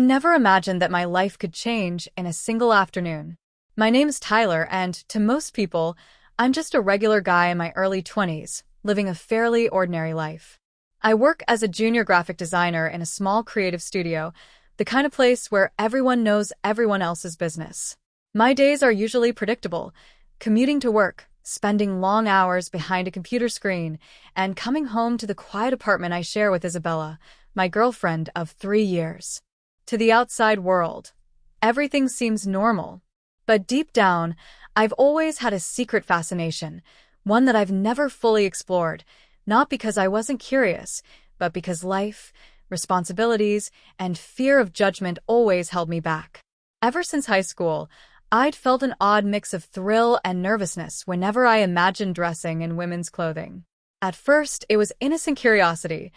never imagined that my life could change in a single afternoon. My name's Tyler, and to most people, I'm just a regular guy in my early 20s, living a fairly ordinary life. I work as a junior graphic designer in a small creative studio, the kind of place where everyone knows everyone else's business. My days are usually predictable: commuting to work, spending long hours behind a computer screen, and coming home to the quiet apartment I share with Isabella, my girlfriend of 3 years. To the outside world, everything seems normal. But deep down, I've always had a secret fascination, one that I've never fully explored, not because I wasn't curious, but because life, responsibilities, and fear of judgment always held me back. Ever since high school, I'd felt an odd mix of thrill and nervousness whenever I imagined dressing in women's clothing. At first, it was innocent curiosity.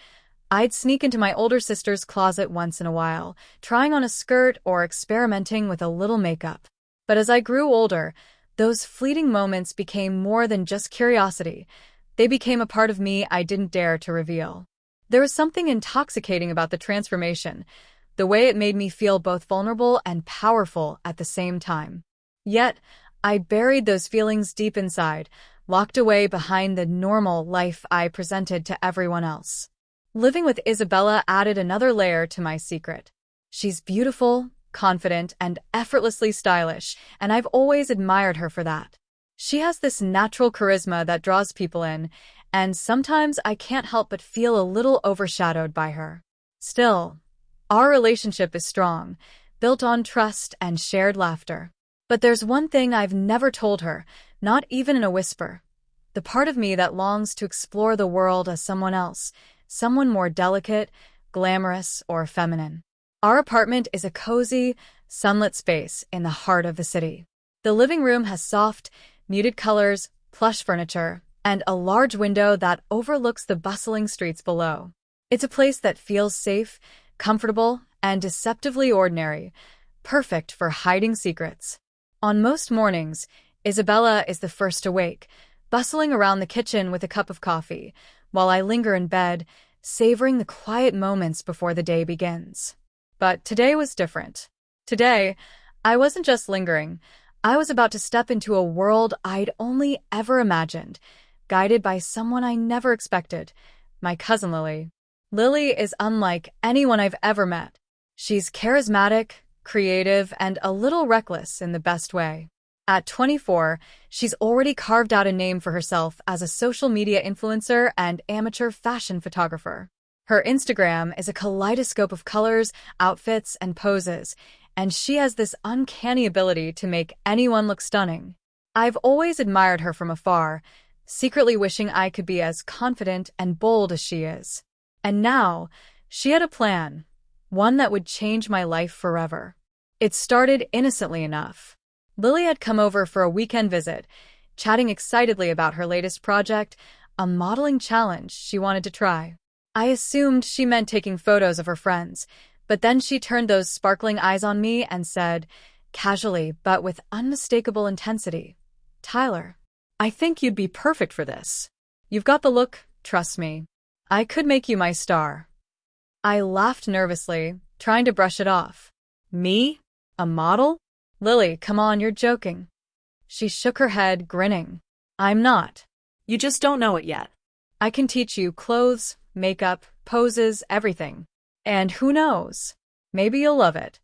I'd sneak into my older sister's closet once in a while, trying on a skirt or experimenting with a little makeup. But as I grew older, those fleeting moments became more than just curiosity. They became a part of me I didn't dare to reveal. There was something intoxicating about the transformation, the way it made me feel both vulnerable and powerful at the same time. Yet, I buried those feelings deep inside, locked away behind the normal life I presented to everyone else. Living with Isabella added another layer to my secret. She's beautiful, confident, and effortlessly stylish, and I've always admired her for that. She has this natural charisma that draws people in, and sometimes I can't help but feel a little overshadowed by her. Still, our relationship is strong, built on trust and shared laughter. But there's one thing I've never told her, not even in a whisper. The part of me that longs to explore the world as someone else, someone more delicate, glamorous, or feminine. Our apartment is a cozy, sunlit space in the heart of the city. The living room has soft, muted colors, plush furniture, and a large window that overlooks the bustling streets below. It's a place that feels safe, comfortable, and deceptively ordinary, perfect for hiding secrets. On most mornings, Isabella is the first awake, bustling around the kitchen with a cup of coffee, while I linger in bed, savoring the quiet moments before the day begins. But today was different. Today, I wasn't just lingering. I was about to step into a world I'd only ever imagined, guided by someone I never expected, my cousin Lily. Lily is unlike anyone I've ever met. She's charismatic, creative, and a little reckless in the best way. At 24, she's already carved out a name for herself as a social media influencer and amateur fashion photographer. Her Instagram is a kaleidoscope of colors, outfits, and poses, and she has this uncanny ability to make anyone look stunning. I've always admired her from afar, secretly wishing I could be as confident and bold as she is. And now, she had a plan, one that would change my life forever. It started innocently enough. Lily had come over for a weekend visit, chatting excitedly about her latest project, a modeling challenge she wanted to try. I assumed she meant taking photos of her friends, but then she turned those sparkling eyes on me and said, casually but with unmistakable intensity, "Tyler, I think you'd be perfect for this. You've got the look, trust me. I could make you my star." I laughed nervously, trying to brush it off. Me? A model? Lily, come on, you're joking. She shook her head, grinning. I'm not. You just don't know it yet. I can teach you clothes, makeup, poses, everything. And who knows? Maybe you'll love it.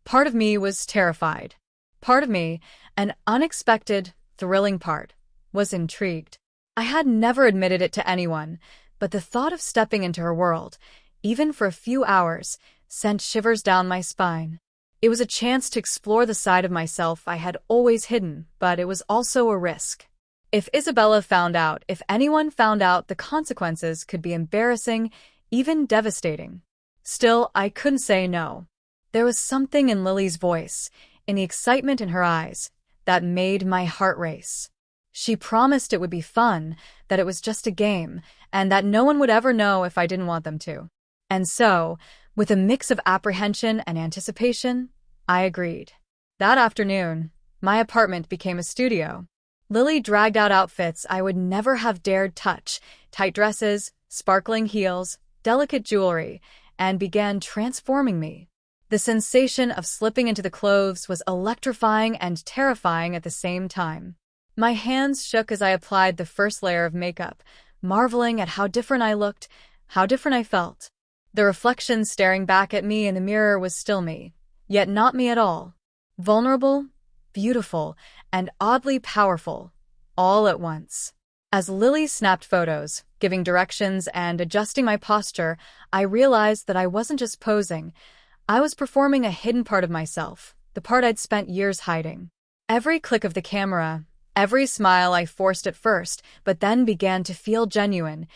Part of me was terrified. Part of me, an unexpected, thrilling part, was intrigued. I had never admitted it to anyone, but the thought of stepping into her world, even for a few hours, sent shivers down my spine. It was a chance to explore the side of myself I had always hidden, but it was also a risk. If Isabella found out, if anyone found out, the consequences could be embarrassing, even devastating. Still, I couldn't say no. There was something in Lily's voice, in the excitement in her eyes, that made my heart race. She promised it would be fun, that it was just a game, and that no one would ever know if I didn't want them to. And so, with a mix of apprehension and anticipation, I agreed. That afternoon, my apartment became a studio. Lily dragged out outfits I would never have dared touch, tight dresses, sparkling heels, delicate jewelry, and began transforming me. The sensation of slipping into the clothes was electrifying and terrifying at the same time. My hands shook as I applied the first layer of makeup, marveling at how different I looked, how different I felt. The reflection staring back at me in the mirror was still me, yet not me at all. Vulnerable, beautiful, and oddly powerful, all at once. As Lily snapped photos, giving directions and adjusting my posture, I realized that I wasn't just posing. I was performing a hidden part of myself, the part I'd spent years hiding. Every click of the camera, every smile I forced at first, but then began to feel genuine,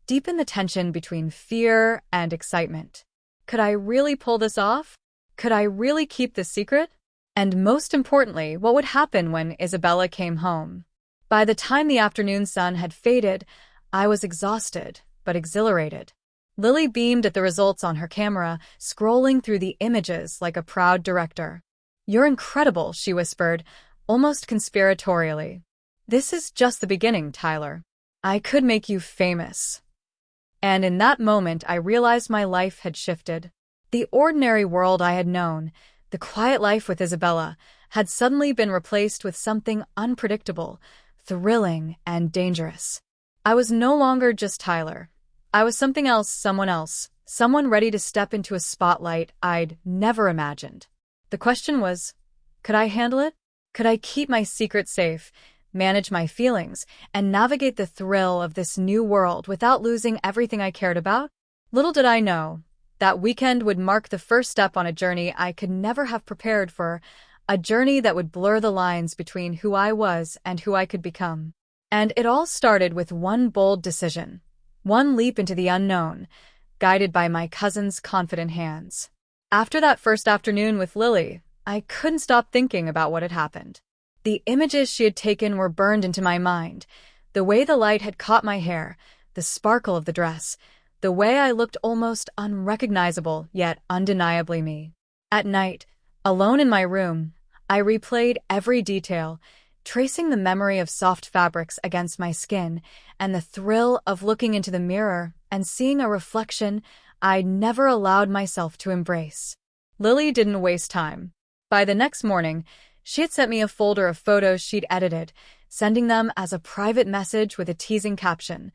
deepened the tension between fear and excitement. Could I really pull this off? Could I really keep this secret? And most importantly, what would happen when Isabella came home? By the time the afternoon sun had faded, I was exhausted, but exhilarated. Lily beamed at the results on her camera, scrolling through the images like a proud director. "You're incredible," she whispered, almost conspiratorially. "This is just the beginning, Tyler. I could make you famous." And in that moment, I realized my life had shifted. The ordinary world I had known, the quiet life with Isabella, had suddenly been replaced with something unpredictable, thrilling, and dangerous. I was no longer just Tyler. I was something else, someone ready to step into a spotlight I'd never imagined. The question was, could I handle it? Could I keep my secret safe, manage my feelings, and navigate the thrill of this new world without losing everything I cared about? Little did I know, that weekend would mark the first step on a journey I could never have prepared for, a journey that would blur the lines between who I was and who I could become. And it all started with one bold decision, one leap into the unknown, guided by my cousin's confident hands. After that first afternoon with Lily, I couldn't stop thinking about what had happened. The images she had taken were burned into my mind, the way the light had caught my hair, the sparkle of the dress, the way I looked almost unrecognizable, yet undeniably me. At night, alone in my room, I replayed every detail, tracing the memory of soft fabrics against my skin and the thrill of looking into the mirror and seeing a reflection I'd never allowed myself to embrace. Lily didn't waste time. By the next morning, she had sent me a folder of photos she'd edited, sending them as a private message with a teasing caption.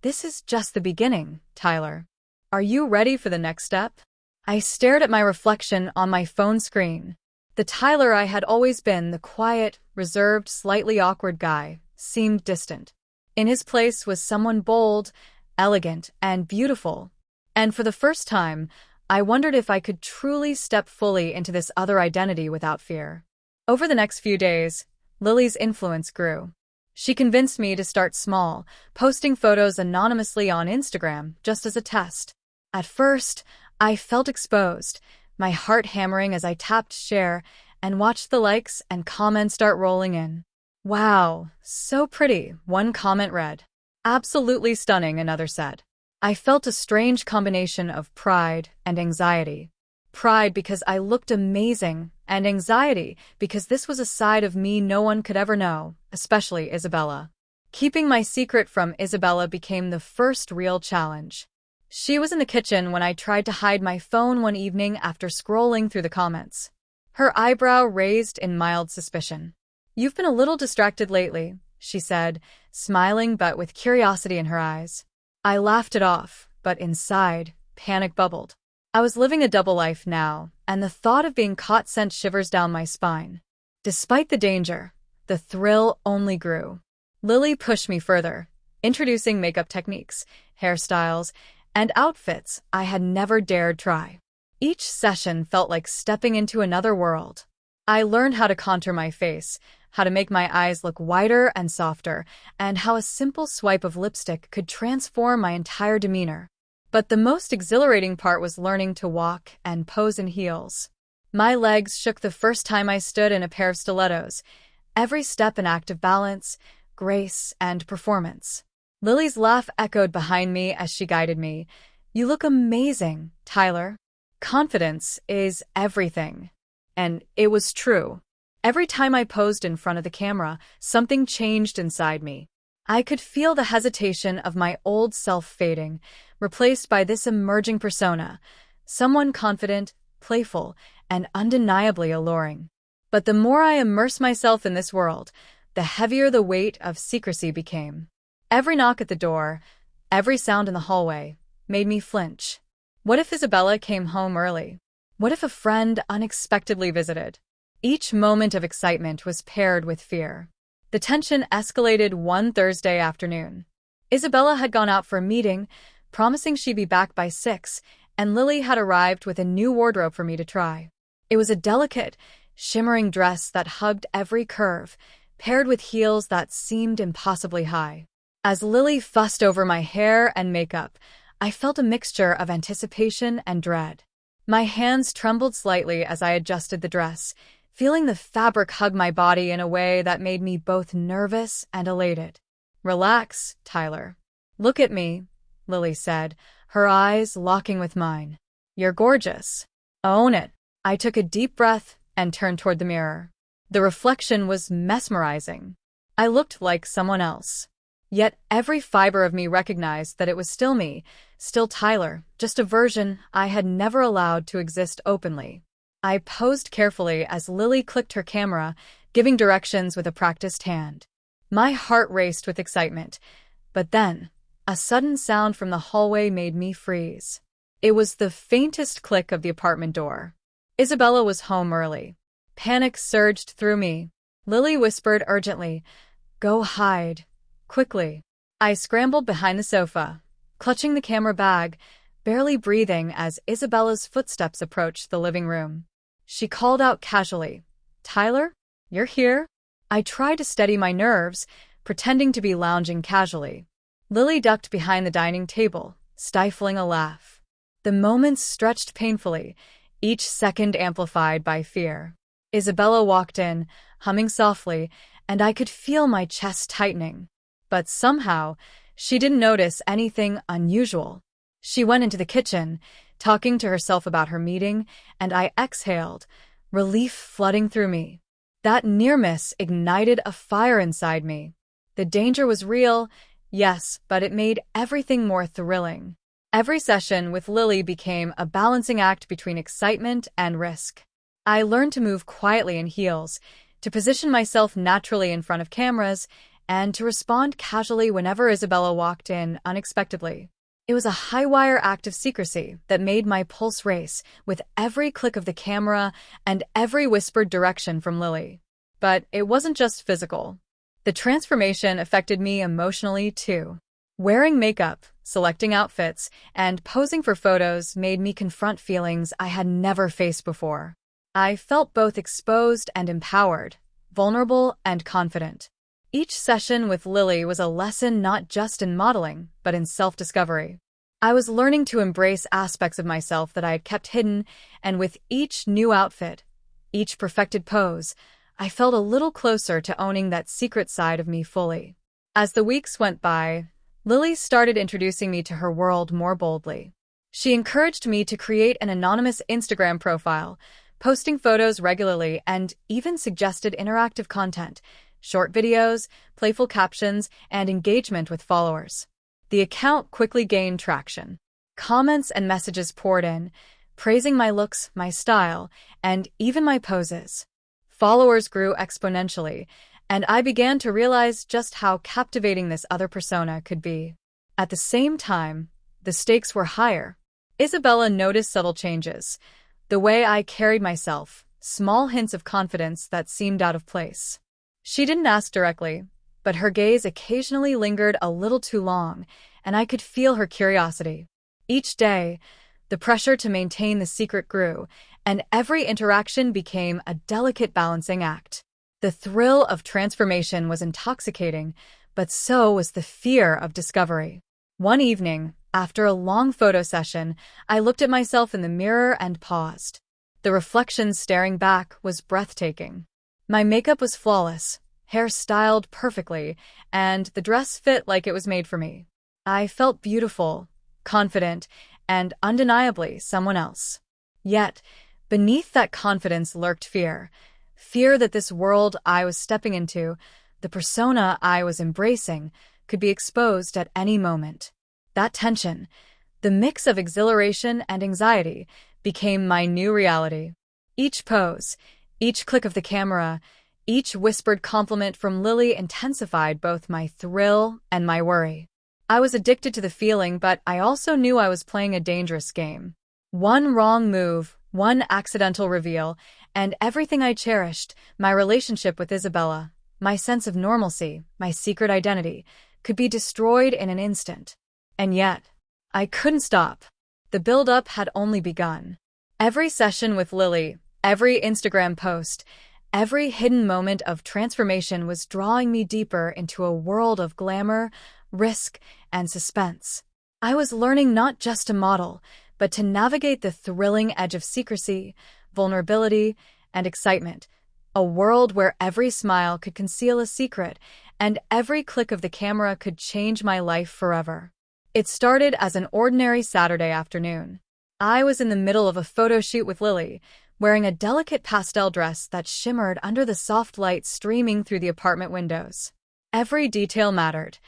"This is just the beginning, Tyler. Are you ready for the next step?" I stared at my reflection on my phone screen. The Tyler I had always been, the quiet, reserved, slightly awkward guy, seemed distant. In his place was someone bold, elegant, and beautiful. And for the first time, I wondered if I could truly step fully into this other identity without fear. Over the next few days, Lily's influence grew. She convinced me to start small, posting photos anonymously on Instagram just as a test. At first, I felt exposed, my heart hammering as I tapped share and watched the likes and comments start rolling in. "Wow, so pretty," one comment read. "Absolutely stunning," another said. I felt a strange combination of pride and anxiety. Pride because I looked amazing, and anxiety because this was a side of me no one could ever know, especially Isabella. Keeping my secret from Isabella became the first real challenge. She was in the kitchen when I tried to hide my phone one evening after scrolling through the comments. Her eyebrow raised in mild suspicion. "You've been a little distracted lately," she said, smiling but with curiosity in her eyes. I laughed it off, but inside, panic bubbled. I was living a double life now, and the thought of being caught sent shivers down my spine. Despite the danger, the thrill only grew. Lily pushed me further, introducing makeup techniques, hairstyles, and outfits I had never dared try. Each session felt like stepping into another world. I learned how to contour my face, how to make my eyes look wider and softer, and how a simple swipe of lipstick could transform my entire demeanor. But the most exhilarating part was learning to walk and pose in heels. My legs shook the first time I stood in a pair of stilettos, every step an act of balance, grace, and performance. Lily's laugh echoed behind me as she guided me. "You look amazing, Tyler. Confidence is everything." And it was true. Every time I posed in front of the camera, something changed inside me. I could feel the hesitation of my old self fading, replaced by this emerging persona, someone confident, playful, and undeniably alluring. But the more I immersed myself in this world, the heavier the weight of secrecy became. Every knock at the door, every sound in the hallway, made me flinch. What if Isabella came home early? What if a friend unexpectedly visited? Each moment of excitement was paired with fear. The tension escalated one Thursday afternoon. Isabella had gone out for a meeting, promising she'd be back by 6, and Lily had arrived with a new wardrobe for me to try. It was a delicate, shimmering dress that hugged every curve, paired with heels that seemed impossibly high. As Lily fussed over my hair and makeup, I felt a mixture of anticipation and dread. My hands trembled slightly as I adjusted the dress, feeling the fabric hug my body in a way that made me both nervous and elated. "Relax, Tyler. Look at me," Lily said, her eyes locking with mine. "You're gorgeous. Own it." I took a deep breath and turned toward the mirror. The reflection was mesmerizing. I looked like someone else. Yet every fiber of me recognized that it was still me, still Tyler, just a version I had never allowed to exist openly. I posed carefully as Lily clicked her camera, giving directions with a practiced hand. My heart raced with excitement, but then, a sudden sound from the hallway made me freeze. It was the faintest click of the apartment door. Isabella was home early. Panic surged through me. Lily whispered urgently, "Go hide. Quickly." I scrambled behind the sofa, clutching the camera bag, barely breathing as Isabella's footsteps approached the living room. She called out casually, "Tyler, you're here?" I tried to steady my nerves, pretending to be lounging casually. Lily ducked behind the dining table, stifling a laugh. The moments stretched painfully, each second amplified by fear. Isabella walked in, humming softly, and I could feel my chest tightening. But somehow, she didn't notice anything unusual. She went into the kitchen, talking to herself about her meeting, and I exhaled, relief flooding through me. That near miss ignited a fire inside me. The danger was real, yes, but it made everything more thrilling. Every session with Lily became a balancing act between excitement and risk. I learned to move quietly in heels, to position myself naturally in front of cameras, and to respond casually whenever Isabella walked in unexpectedly. It was a high-wire act of secrecy that made my pulse race with every click of the camera and every whispered direction from Lily. But it wasn't just physical. The transformation affected me emotionally, too. Wearing makeup, selecting outfits, and posing for photos made me confront feelings I had never faced before. I felt both exposed and empowered, vulnerable and confident. Each session with Lily was a lesson not just in modeling, but in self-discovery. I was learning to embrace aspects of myself that I had kept hidden, and with each new outfit, each perfected pose, I felt a little closer to owning that secret side of me fully. As the weeks went by, Lily started introducing me to her world more boldly. She encouraged me to create an anonymous Instagram profile, posting photos regularly, and even suggested interactive content, short videos, playful captions, and engagement with followers. The account quickly gained traction. Comments and messages poured in, praising my looks, my style, and even my poses. Followers grew exponentially, and I began to realize just how captivating this other persona could be. At the same time, the stakes were higher. Isabella noticed subtle changes, the way I carried myself, small hints of confidence that seemed out of place. She didn't ask directly, but her gaze occasionally lingered a little too long, and I could feel her curiosity. Each day, the pressure to maintain the secret grew, and every interaction became a delicate balancing act. The thrill of transformation was intoxicating, but so was the fear of discovery. One evening, after a long photo session, I looked at myself in the mirror and paused. The reflection staring back was breathtaking. My makeup was flawless, hair styled perfectly, and the dress fit like it was made for me. I felt beautiful, confident, and undeniably someone else. Yet, beneath that confidence lurked fear. Fear that this world I was stepping into, the persona I was embracing, could be exposed at any moment. That tension, the mix of exhilaration and anxiety, became my new reality. Each pose, each click of the camera, each whispered compliment from Lily intensified both my thrill and my worry. I was addicted to the feeling, but I also knew I was playing a dangerous game. One wrong move, one accidental reveal, and everything I cherished, my relationship with Isabella, my sense of normalcy, my secret identity, could be destroyed in an instant. And yet, I couldn't stop. The build-up had only begun. Every session with Lily, every Instagram post, every hidden moment of transformation was drawing me deeper into a world of glamour, risk, and suspense. I was learning not just to model, but to navigate the thrilling edge of secrecy, vulnerability, and excitement, a world where every smile could conceal a secret and every click of the camera could change my life forever. It started as an ordinary Saturday afternoon. I was in the middle of a photo shoot with Lily, wearing a delicate pastel dress that shimmered under the soft light streaming through the apartment windows. Every detail mattered.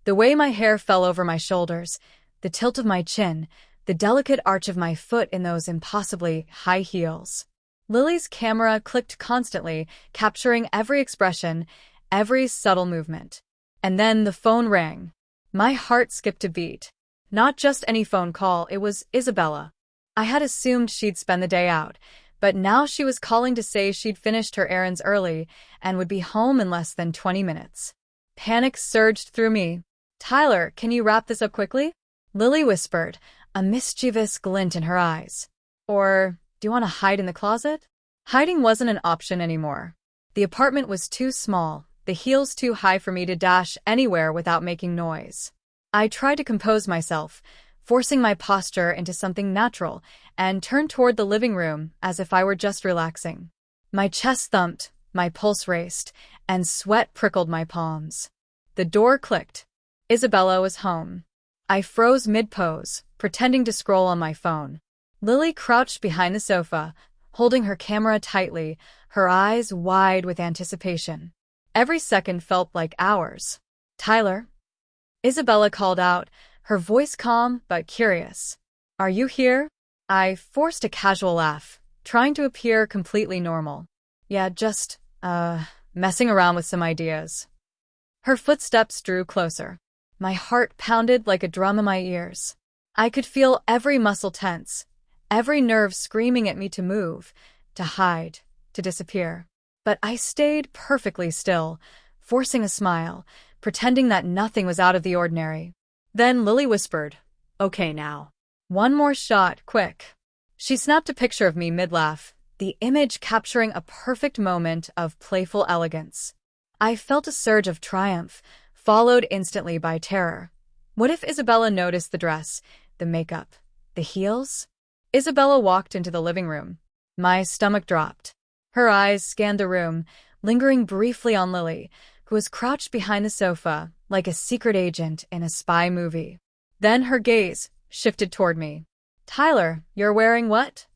The way my hair fell over my shoulders, the tilt of my chin, the delicate arch of my foot in those impossibly high heels. Lily's camera clicked constantly, capturing every expression, every subtle movement. And then the phone rang. My heart skipped a beat. Not just any phone call, it was Isabella. I had assumed she'd spend the day out, but now she was calling to say she'd finished her errands early and would be home in less than 20 minutes. Panic surged through me. "Tyler, can you wrap this up quickly?" Lily whispered, a mischievous glint in her eyes. "Or do you want to hide in the closet?" Hiding wasn't an option anymore. The apartment was too small, the heels too high for me to dash anywhere without making noise. I tried to compose myself, forcing my posture into something natural, and turned toward the living room as if I were just relaxing. My chest thumped, my pulse raced, and sweat prickled my palms. The door clicked. Isabella was home. I froze mid-pose, pretending to scroll on my phone. Lily crouched behind the sofa, holding her camera tightly, her eyes wide with anticipation. Every second felt like hours. "Tyler?" Isabella called out, her voice calm but curious. "Are you here?" I forced a casual laugh, trying to appear completely normal. "Yeah, just, messing around with some ideas." Her footsteps drew closer. My heart pounded like a drum in my ears. I could feel every muscle tense, every nerve screaming at me to move, to hide, to disappear. But I stayed perfectly still, forcing a smile, pretending that nothing was out of the ordinary. Then Lily whispered, "Okay now. One more shot, quick." She snapped a picture of me mid-laugh, the image capturing a perfect moment of playful elegance. I felt a surge of triumph, followed instantly by terror. What if Isabella noticed the dress, the makeup, the heels? Isabella walked into the living room. My stomach dropped. Her eyes scanned the room, lingering briefly on Lily, who was crouched behind the sofa like a secret agent in a spy movie. Then her gaze shifted toward me. "Tyler, you're wearing what?"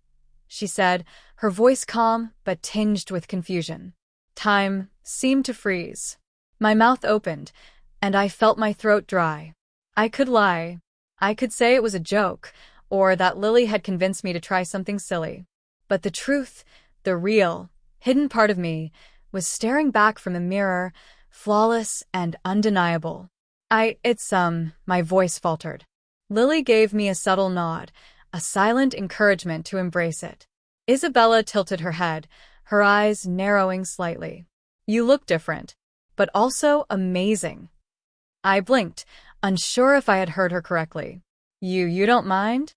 she said, her voice calm but tinged with confusion. Time seemed to freeze. My mouth opened, and I felt my throat dry. I could lie. I could say it was a joke, or that Lily had convinced me to try something silly. But the truth, the real, hidden part of me, was staring back from the mirror, flawless and undeniable. My voice faltered. Lily gave me a subtle nod, a silent encouragement to embrace it. Isabella tilted her head, her eyes narrowing slightly. "You look different, but also amazing." I blinked, unsure if I had heard her correctly. You don't mind?"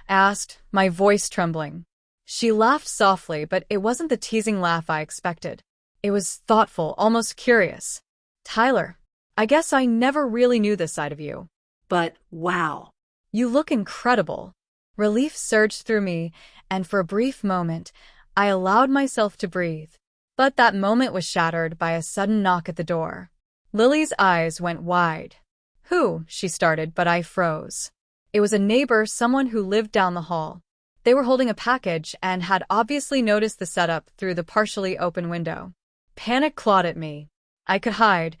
asked, my voice trembling. She laughed softly, but it wasn't the teasing laugh I expected. It was thoughtful, almost curious. "Tyler, I guess I never really knew this side of you. But wow. You look incredible." Relief surged through me, and for a brief moment, I allowed myself to breathe. But that moment was shattered by a sudden knock at the door. Lily's eyes went wide. "Who?" she started, but I froze. It was a neighbor, someone who lived down the hall. They were holding a package and had obviously noticed the setup through the partially open window. Panic clawed at me. I could hide,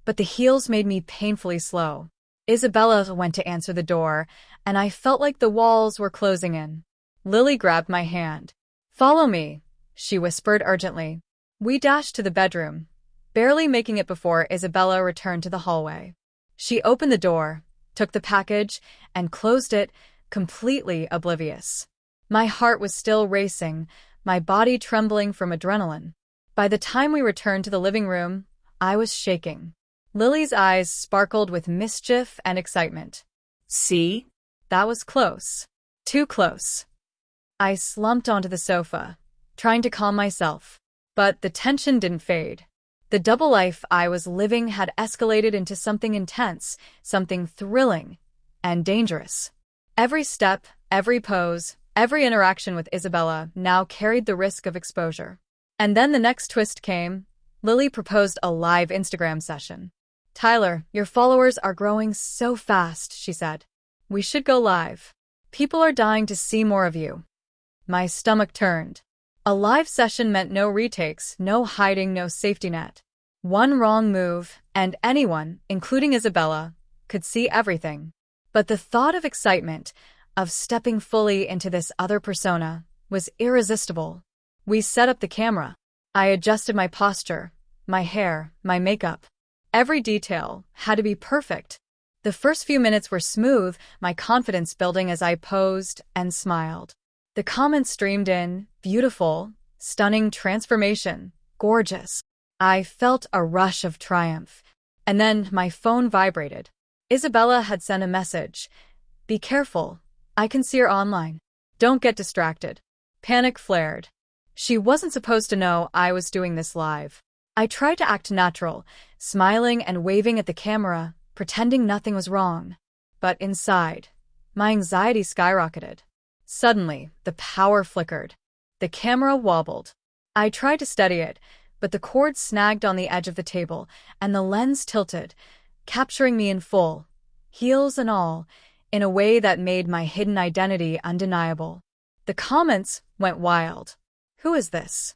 but the heels made me painfully slow. Isabella went to answer the door, and I felt like the walls were closing in. Lily grabbed my hand. "Follow me," she whispered urgently. We dashed to the bedroom, barely making it before Isabella returned to the hallway. She opened the door, took the package, and closed it, completely oblivious. My heart was still racing, my body trembling from adrenaline. By the time we returned to the living room, I was shaking. Lily's eyes sparkled with mischief and excitement. See? That was close. Too close. I slumped onto the sofa, trying to calm myself. But the tension didn't fade. The double life I was living had escalated into something intense, something thrilling, and dangerous. Every step, every pose, every interaction with Isabella now carried the risk of exposure. And then the next twist came. Lily proposed a live Instagram session. "Tyler, your followers are growing so fast," she said. "We should go live. People are dying to see more of you." My stomach turned. A live session meant no retakes, no hiding, no safety net. One wrong move, and anyone, including Isabella, could see everything. But the thought of excitement, of stepping fully into this other persona, was irresistible. We set up the camera. I adjusted my posture, my hair, my makeup. Every detail had to be perfect. The first few minutes were smooth, my confidence building as I posed and smiled. The comments streamed in, beautiful, stunning transformation, gorgeous. I felt a rush of triumph. And then my phone vibrated. Isabella had sent a message. "Be careful. I can see her online. Don't get distracted." Panic flared. She wasn't supposed to know I was doing this live. I tried to act natural, smiling and waving at the camera, pretending nothing was wrong. But inside, my anxiety skyrocketed. Suddenly, the power flickered. The camera wobbled. I tried to steady it, but the cord snagged on the edge of the table, and the lens tilted, capturing me in full, heels and all, in a way that made my hidden identity undeniable. The comments went wild. "Who is this?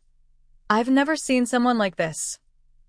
I've never seen someone like this.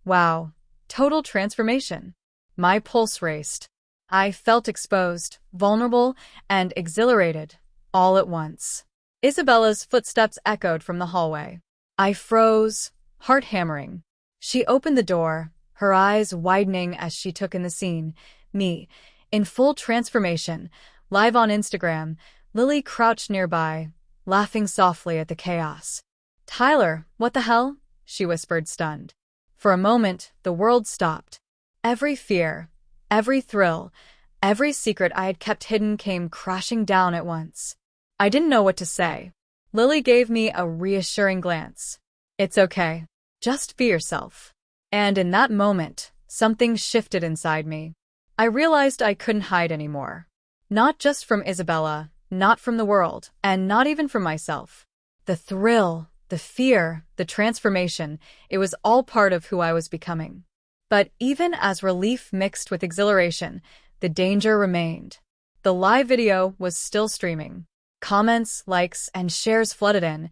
Wow, total transformation." My pulse raced. I felt exposed, vulnerable, and exhilarated, all at once. Isabella's footsteps echoed from the hallway. I froze, heart hammering. She opened the door, her eyes widening as she took in the scene. Me, in full transformation, live on Instagram. Lily crouched nearby, laughing softly at the chaos. "Tyler, what the hell?" she whispered, stunned. For a moment, the world stopped. Every fear, every thrill, every secret I had kept hidden came crashing down at once. I didn't know what to say. Lily gave me a reassuring glance. "It's okay. Just be yourself." And in that moment, something shifted inside me. I realized I couldn't hide anymore. Not just from Isabella, not from the world, and not even from myself. The thrill, the fear, the transformation, it was all part of who I was becoming. But even as relief mixed with exhilaration, the danger remained. The live video was still streaming. Comments, likes, and shares flooded in,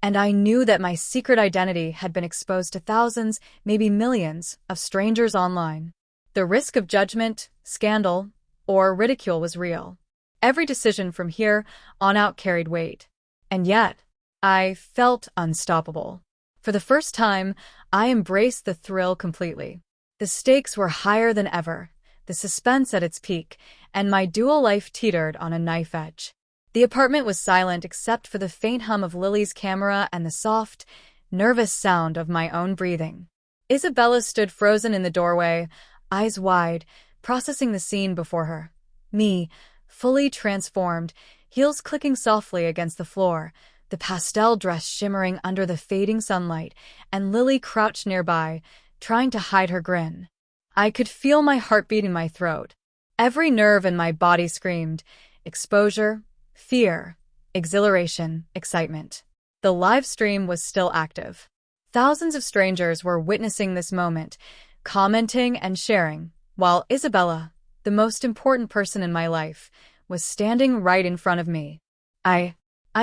and I knew that my secret identity had been exposed to thousands, maybe millions, of strangers online. The risk of judgment, scandal, or ridicule was real. Every decision from here on out carried weight. And yet, I felt unstoppable. For the first time, I embraced the thrill completely. The stakes were higher than ever, the suspense at its peak, and my dual life teetered on a knife edge. The apartment was silent except for the faint hum of Lily's camera and the soft, nervous sound of my own breathing. Isabella stood frozen in the doorway, eyes wide, processing the scene before her. Me, fully transformed, heels clicking softly against the floor, the pastel dress shimmering under the fading sunlight, and Lily crouched nearby, trying to hide her grin. I could feel my heartbeat in my throat. Every nerve in my body screamed, exposure, fear, exhilaration, excitement. The live stream was still active. Thousands of strangers were witnessing this moment, commenting and sharing, while Isabella, the most important person in my life, was standing right in front of me. I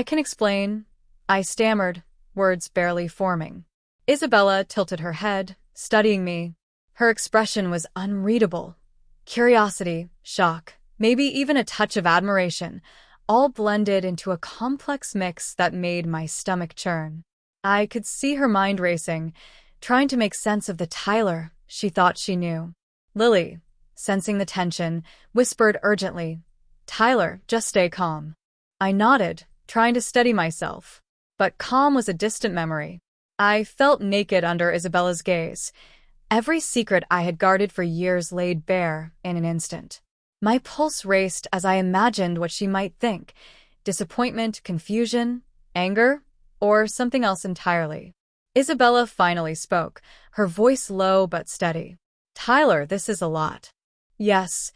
can explain, I stammered, words barely forming. Isabella tilted her head, studying me. Her expression was unreadable. Curiosity, shock, maybe even a touch of admiration, all blended into a complex mix that made my stomach churn. I could see her mind racing, trying to make sense of the Tyler she thought she knew. Lily, sensing the tension, whispered urgently, "Tyler, just stay calm." I nodded, trying to steady myself. But calm was a distant memory. I felt naked under Isabella's gaze. Every secret I had guarded for years laid bare in an instant. My pulse raced as I imagined what she might think: disappointment, confusion, anger, or something else entirely. Isabella finally spoke, her voice low but steady. "Tyler, this is a lot." "Yes,"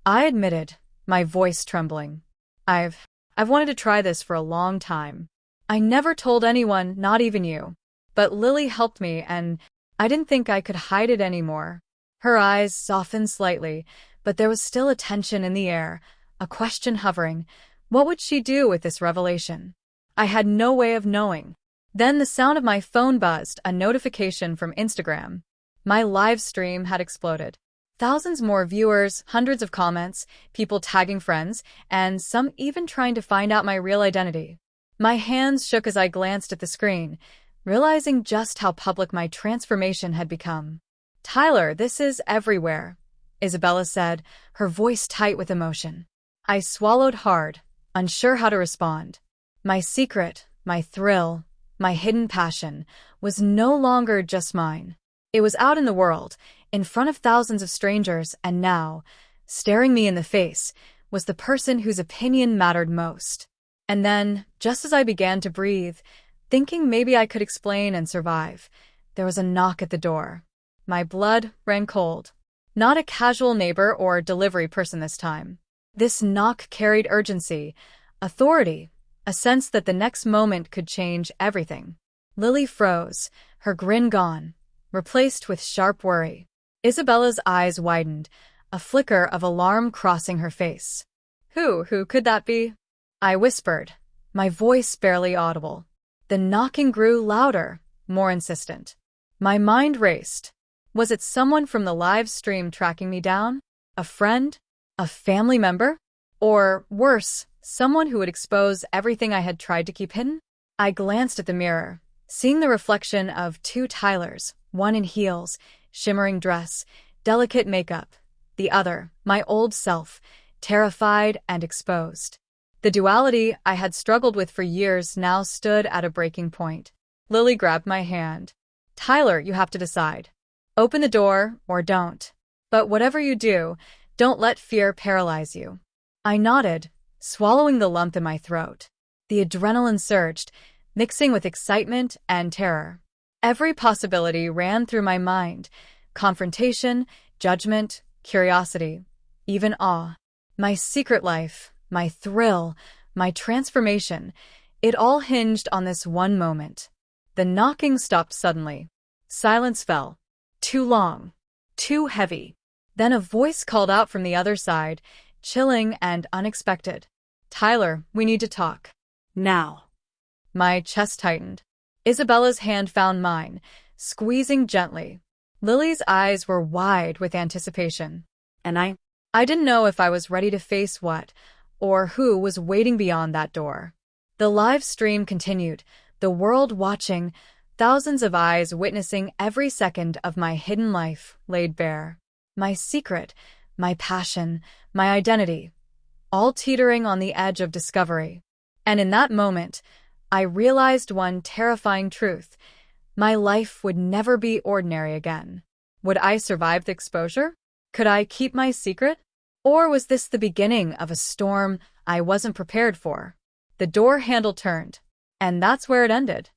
I admitted, my voice trembling. I've wanted to try this for a long time. I never told anyone, not even you. But Lily helped me, and I didn't think I could hide it anymore." Her eyes softened slightly, but there was still a tension in the air, a question hovering. What would she do with this revelation? I had no way of knowing. Then the sound of my phone buzzed, a notification from Instagram. My live stream had exploded. Thousands more viewers, hundreds of comments, people tagging friends, and some even trying to find out my real identity. My hands shook as I glanced at the screen, realizing just how public my transformation had become. "Tyler, this is everywhere," Isabella said, her voice tight with emotion. I swallowed hard, unsure how to respond. My secret, my thrill, my hidden passion was no longer just mine. It was out in the world, in front of thousands of strangers, and now, staring me in the face, was the person whose opinion mattered most. And then, just as I began to breathe, thinking maybe I could explain and survive, there was a knock at the door. My blood ran cold. Not a casual neighbor or delivery person this time. This knock carried urgency, authority, a sense that the next moment could change everything. Lily froze, her grin gone, replaced with sharp worry. Isabella's eyes widened, a flicker of alarm crossing her face. Who could that be?" I whispered, my voice barely audible. The knocking grew louder, more insistent. My mind raced. Was it someone from the live stream tracking me down? A friend? A family member? Or, worse, someone who would expose everything I had tried to keep hidden? I glanced at the mirror, seeing the reflection of two Tylers, one in heels, shimmering dress, delicate makeup, the other, my old self, terrified and exposed. The duality I had struggled with for years now stood at a breaking point. Lily grabbed my hand. "Tyler, you have to decide. Open the door or don't. But whatever you do, don't let fear paralyze you." I nodded, swallowing the lump in my throat. The adrenaline surged, mixing with excitement and terror. Every possibility ran through my mind: confrontation, judgment, curiosity, even awe. My secret life, my thrill, my transformation, it all hinged on this one moment. The knocking stopped suddenly. Silence fell. Too long. Too heavy. Then a voice called out from the other side, chilling and unexpected. "Tyler, we need to talk." Now. My chest tightened. Isabella's hand found mine, squeezing gently. Lily's eyes were wide with anticipation. And I didn't know if I was ready to face what, or who was waiting beyond that door. The live stream continued, the world watching, thousands of eyes witnessing every second of my hidden life laid bare. My secret, my passion, my identity, all teetering on the edge of discovery. And in that moment, I realized one terrifying truth: my life would never be ordinary again. Would I survive the exposure? Could I keep my secret? Or was this the beginning of a storm I wasn't prepared for? The door handle turned, and that's where it ended.